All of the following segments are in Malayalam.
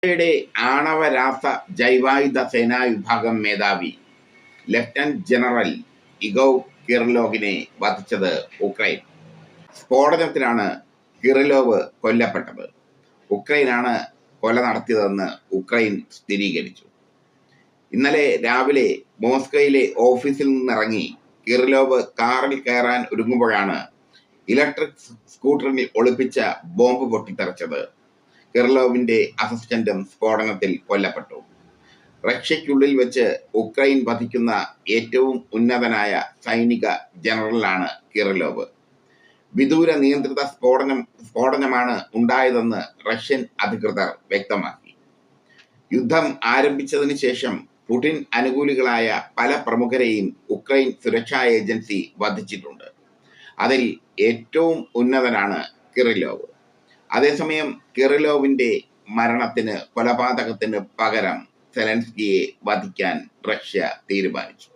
റഷ്യയുടെ ആണവ രാസ ജൈവായുധ സേനാ വിഭാഗം മേധാവി ലഫ്റ്റനന്റ് ജനറൽ ഇഗോർ കിറിലോവിനെ വധിച്ചത് ഉക്രൈൻ. സ്ഫോടനത്തിലാണ് കിറിലോവ് കൊല്ലപ്പെട്ടത്. ഉക്രൈനാണ് കൊല നടത്തിയതെന്ന് ഉക്രൈൻ സ്ഥിരീകരിച്ചു. ഇന്നലെ രാവിലെ മോസ്കോയിലെ ഓഫീസിൽ നിന്നിറങ്ങി കിറിലോവ് കാറിൽ കയറാൻ ഒരുങ്ങുമ്പോഴാണ് ഇലക്ട്രിക് സ്കൂട്ടറിൽ ഒളിപ്പിച്ച ബോംബ് പൊട്ടിത്തെറിച്ചത്. കിറിലോവിന്റെ അസിസ്റ്റന്റും സ്ഫോടനത്തിൽ കൊല്ലപ്പെട്ടു. റഷ്യയ്ക്കുള്ളിൽ വെച്ച് ഉക്രൈൻ വധിക്കുന്ന ഏറ്റവും ഉന്നതനായ സൈനിക ജനറലാണ് കിറിലോവ്. വിദൂര നിയന്ത്രിത സ്ഫോടനമാണ് ഉണ്ടായതെന്ന് റഷ്യൻ അധികൃതർ വ്യക്തമാക്കി. യുദ്ധം ആരംഭിച്ചതിന് ശേഷം പുടിൻ അനുകൂലികളായ പല പ്രമുഖരെയും ഉക്രൈൻ സുരക്ഷാ ഏജൻസി വധിച്ചിട്ടുണ്ട്. അതിൽ ഏറ്റവും ഉന്നതനാണ് കിറിലോവ്. അതേസമയം കിറിലോവിന്റെ കൊലപാതകത്തിന് പകരം സെലൻസ്കിയെ വധിക്കാൻ റഷ്യ തീരുമാനിച്ചു.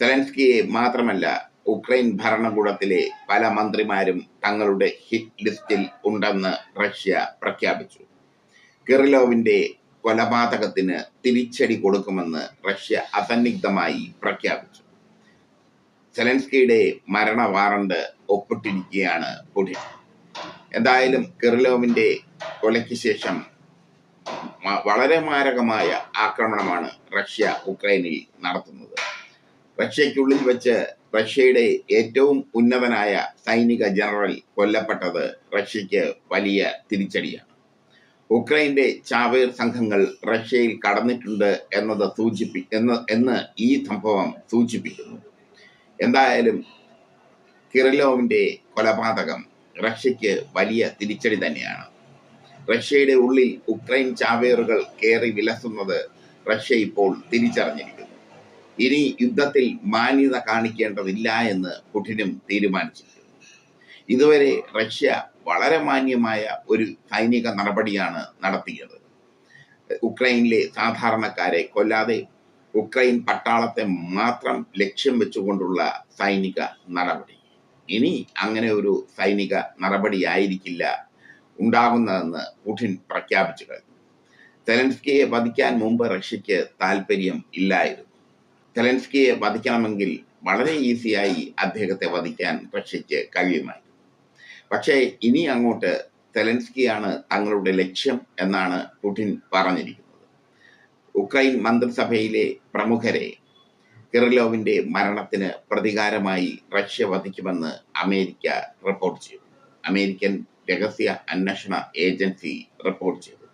സെലൻസ്കിയെ മാത്രമല്ല, ഉക്രൈൻ ഭരണകൂടത്തിലെ പല മന്ത്രിമാരും തങ്ങളുടെ ഹിറ്റ് ലിസ്റ്റിൽ ഉണ്ടെന്ന് റഷ്യ പ്രഖ്യാപിച്ചു. കിറിലോവിന്റെ കൊലപാതകത്തിന് തിരിച്ചടി കൊടുക്കുമെന്ന് റഷ്യ അസന്നിഗ്ധമായി പ്രഖ്യാപിച്ചു. സെലൻസ്കിയുടെ മരണ വാറണ്ട് ഒപ്പിട്ടിരിക്കുകയാണ് പുടിൻ. എന്തായാലും കിറിലോവിന്റെ കൊലയ്ക്ക് ശേഷം വളരെ മാരകമായ ആക്രമണമാണ് റഷ്യ ഉക്രൈനിൽ നടത്തുന്നത്. റഷ്യയ്ക്കുള്ളിൽ വെച്ച് റഷ്യയുടെ ഏറ്റവും ഉന്നതനായ സൈനിക ജനറൽ കൊല്ലപ്പെട്ടത് റഷ്യയ്ക്ക് വലിയ തിരിച്ചടിയാണ്. ഉക്രൈന്റെ ചാവേർ സംഘങ്ങൾ റഷ്യയിൽ കടന്നിട്ടുണ്ട് എന്ന് ഈ സംഭവം സൂചിപ്പിക്കുന്നു. എന്തായാലും കിറിലോവിന്റെ കൊലപാതകം റഷ്യയ്ക്ക് വലിയ തിരിച്ചടി തന്നെയാണ്. റഷ്യയുടെ ഉള്ളിൽ ഉക്രൈൻ ചാവേറുകൾ കയറി വിലസുന്നത് റഷ്യ ഇപ്പോൾ തിരിച്ചറിഞ്ഞിരിക്കുന്നു. ഇനി യുദ്ധത്തിൽ മാന്യത കാണിക്കേണ്ടതില്ല എന്ന് പുടിനും തീരുമാനിച്ചിരിക്കുന്നു. ഇതുവരെ റഷ്യ വളരെ മാന്യമായ ഒരു സൈനിക നടപടിയാണ് നടത്തിയത്. ഉക്രൈനിലെ സാധാരണക്കാരെ കൊല്ലാതെ ഉക്രൈൻ പട്ടാളത്തെ മാത്രം ലക്ഷ്യം വെച്ചുകൊണ്ടുള്ള സൈനിക നടപടി. ഇനി അങ്ങനെ ഒരു സൈനിക നടപടിയായിരിക്കില്ല ഉണ്ടാകുന്നതെന്ന് പുടിൻ പ്രഖ്യാപിച്ചു കഴിഞ്ഞു. സെലൻസ്കിയെ വധിക്കാൻ മുമ്പ് റഷ്യയ്ക്ക് താല്പര്യം ഇല്ലായിരുന്നു. സെലൻസ്കിയെ വധിക്കണമെങ്കിൽ വളരെ ഈസിയായി അദ്ദേഹത്തെ വധിക്കാൻ റഷ്യയ്ക്ക് കഴിയുമായിരുന്നു. പക്ഷേ ഇനി അങ്ങോട്ട് സെലൻസ്കിയാണ് തങ്ങളുടെ ലക്ഷ്യം എന്നാണ് പുടിൻ പറഞ്ഞിരിക്കുന്നത്. ഉക്രൈൻ മന്ത്രിസഭയിലെ പ്രമുഖരെ കിറിലോവിന്റെ മരണത്തിന് പ്രതികാരമായി റഷ്യ വധിക്കുമെന്ന് അമേരിക്ക റിപ്പോർട്ട് ചെയ്തു. അമേരിക്കൻ രഹസ്യ അന്വേഷണ ഏജൻസി റിപ്പോർട്ട് ചെയ്തു.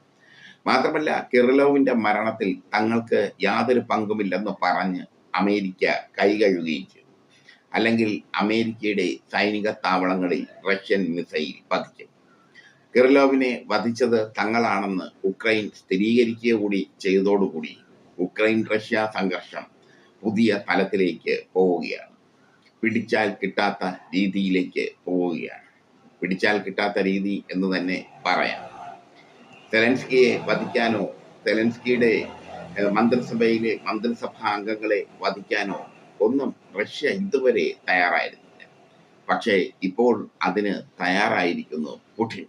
മാത്രമല്ല, കിറിലോവിന്റെ മരണത്തിൽ തങ്ങൾക്ക് യാതൊരു പങ്കുമില്ലെന്ന് പറഞ്ഞ് അമേരിക്ക കൈകഴുകുകയും ചെയ്തു. അല്ലെങ്കിൽ അമേരിക്കയുടെ സൈനിക താവളങ്ങളിൽ റഷ്യൻ മിസൈൽ പതിക്കും. കിറിലോവിനെ വധിച്ചത് തങ്ങളാണെന്ന് ഉക്രൈൻ സ്ഥിരീകരിക്കുക കൂടി ചെയ്തതോടുകൂടി ഉക്രൈൻ റഷ്യ സംഘർഷം പുതിയ തലത്തിലേക്ക് പോവുകയാണ്. പിടിച്ചാൽ കിട്ടാത്ത രീതിയിലേക്ക് പോവുകയാണ്. പിടിച്ചാൽ കിട്ടാത്ത രീതി എന്ന് തന്നെ പറയാം. സെലൻസ്കിയെ വധിക്കാനോ സെലൻസ്കിയുടെ മന്ത്രിസഭാ അംഗങ്ങളെ വധിക്കാനോ ഒന്നും റഷ്യ ഇതുവരെ തയ്യാറായിരുന്നില്ല. പക്ഷേ ഇപ്പോൾ അതിന് തയ്യാറായിരിക്കുന്നു പുടിൻ.